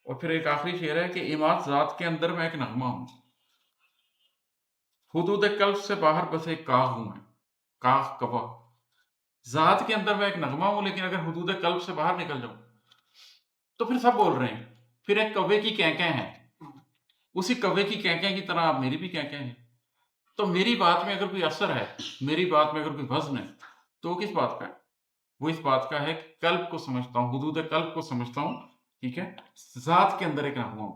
اور پھر ایک آخری شعر ہے کہ اماد ذات کے اندر میں ایک نغمہ ہوں، حدود قلب سے باہر بس ایک کاغ ہوں میں، کاغ کوا، ذات کے اندر میں ایک نغمہ ہوں، لیکن اگر حدود قلب سے باہر نکل جاؤں تو پھر سب بول رہے ہیں، پھر ایک کوے کی کینکیں ہیں، اسی کوے کی کینکیں کی طرح آپ میری بھی کینکیں ہیں. تو میری بات میں اگر کوئی اثر ہے، میری بات میں اگر کوئی وزن ہے، تو وہ کس بات کا ہے؟ وہ اس بات کا ہے کہ قلب کو سمجھتا ہوں، حدود قلب کو سمجھتا ہوں، ٹھیک ہے، ذات کے اندر ایک نغمہ ہوں،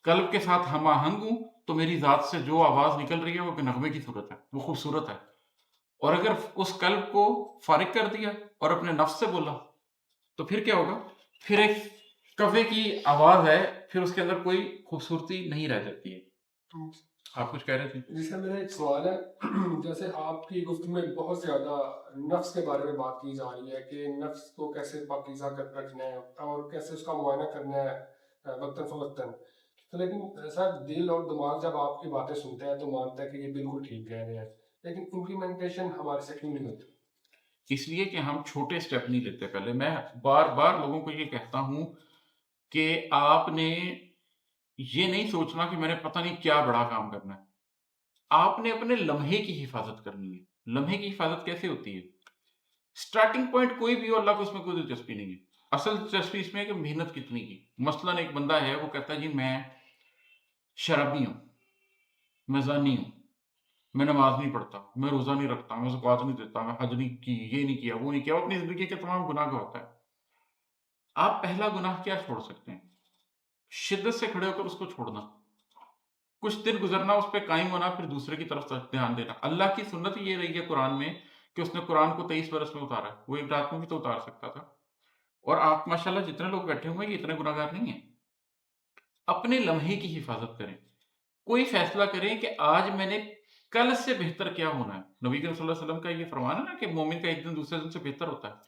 قلب کے ساتھ ہم آہنگ ہوں، تو میری ذات سے جو آواز نکل رہی ہے وہ ایک نغمے کی صورت ہے، وہ خوبصورت ہے. اور اگر اس قلب کو فارغ کر دیا اور اپنے نفس سے بولا تو پھر کیا ہوگا؟ پھر ایک کوے کی آواز ہے، پھر اس کے اندر کوئی خوبصورتی نہیں رہ جاتی ہے. آپ کچھ کہہ رہے تھے؟ جی سر، میرا ایک سوال ہے، جیسے آپ کی گفتگو میں بہت زیادہ نفس کے بارے میں بات کی جا رہی ہے کہ نفس کو کیسے پاکیزہ رکھنا ہے اور کیسے اس کا معائنہ کرنا ہے وقتاً فوقتاً. تو لیکن سر، دل اور دماغ جب آپ کی باتیں سنتے ہیں تو مانتا ہے کہ یہ بالکل ٹھیک کہہ رہے ہیں، لیکن امپلیمنٹیشن ہمارے سے کیوں نہیں ہوتی؟ اس لیے کہ ہم چھوٹے اسٹیپ نہیں لیتے. پہلے میں بار بار لوگوں کو یہ کہتا ہوں کہ آپ نے یہ نہیں سوچنا کہ میں نے پتہ نہیں کیا بڑا کام کرنا ہے. آپ نے اپنے لمحے کی حفاظت کرنی ہے. لمحے کی حفاظت کیسے ہوتی ہے؟ سٹارٹنگ پوائنٹ کوئی بھی ہو، اللہ کو اس میں کوئی دلچسپی نہیں ہے. اصل دلچسپی اس میں ہے کہ محنت کتنی کی. مثلاً ایک بندہ ہے، وہ کہتا ہے جی میں شرابی ہوں، میں زانی ہوں، میں نماز نہیں پڑھتا، میں روزہ نہیں رکھتا، میں زکوٰۃ نہیں دیتا، میں حج نہیں کی، یہ نہیں کیا، وہ نہیں کیا. وہ اپنی زندگی کے تمام گناہ گواتا ہے. آپ پہلا گناہ کیا چھوڑ سکتے ہیں؟ شدت سے کھڑے ہو کر اس کو چھوڑنا، کچھ دن گزرنا، اس پہ قائم ہونا، پھر دوسرے کی طرف دھیان دینا. اللہ کی سنت یہ رہی ہے قرآن میں کہ اس نے قرآن کو 23 برس میں اتارا. وہ ایک رات میں بھی تو اتار سکتا تھا. اور آپ ماشاءاللہ جتنے لوگ بیٹھے ہوئے ہیں یہ اتنے گناہ گار نہیں ہیں. اپنے لمحے کی حفاظت کریں. کوئی فیصلہ کریں کہ آج میں نے کل سے بہتر کیا ہونا ہے. نبی کریم صلی اللہ علیہ وسلم کا یہ فرمان ہے نا کہ مومن کا ایک دن دوسرے دن سے بہتر ہوتا ہے.